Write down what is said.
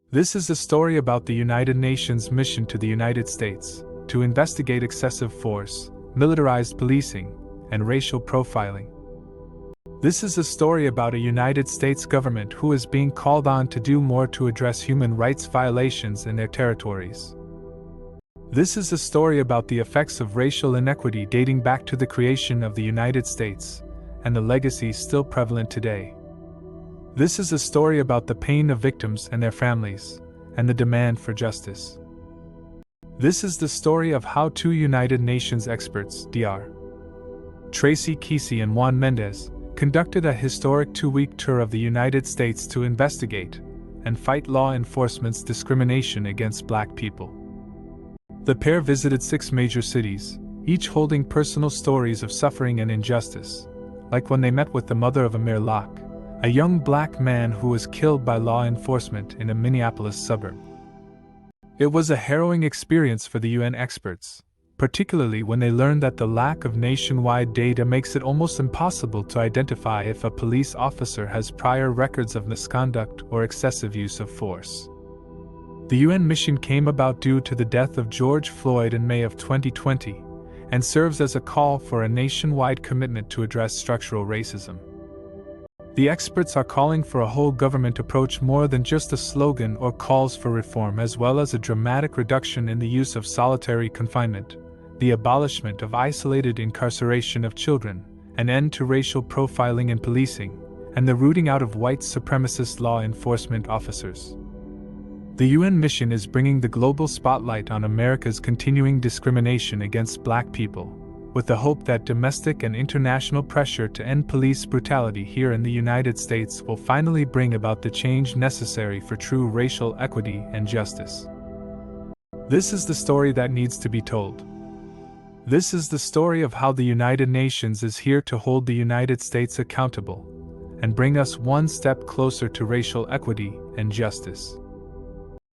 This is a story about the United Nations mission to the United States to investigate excessive force, militarized policing, and racial profiling. This is a story about a United States government who is being called on to do more to address human rights violations in their territories. This is a story about the effects of racial inequity dating back to the creation of the United States, and the legacy still prevalent today. This is a story about the pain of victims and their families, and the demand for justice. This is the story of how two United Nations experts, Dr. Tracy Kesey and Juan Mendez, conducted a historic 2-week tour of the United States to investigate and fight law enforcement's discrimination against Black people. The pair visited 6 major cities, each holding personal stories of suffering and injustice, like when they met with the mother of Amir Locke, a young Black man who was killed by law enforcement in a Minneapolis suburb. It was a harrowing experience for the UN experts, particularly when they learned that the lack of nationwide data makes it almost impossible to identify if a police officer has prior records of misconduct or excessive use of force. The UN mission came about due to the death of George Floyd in May of 2020, and serves as a call for a nationwide commitment to address structural racism. The experts are calling for a whole government approach more than just a slogan or calls for reform, as well as a dramatic reduction in the use of solitary confinement, the abolishment of isolated incarceration of children, an end to racial profiling in policing, and the rooting out of white supremacist law enforcement officers. The UN mission is bringing the global spotlight on America's continuing discrimination against Black people, with the hope that domestic and international pressure to end police brutality here in the United States will finally bring about the change necessary for true racial equity and justice. This is the story that needs to be told. This is the story of how the United Nations is here to hold the United States accountable and bring us one step closer to racial equity and justice.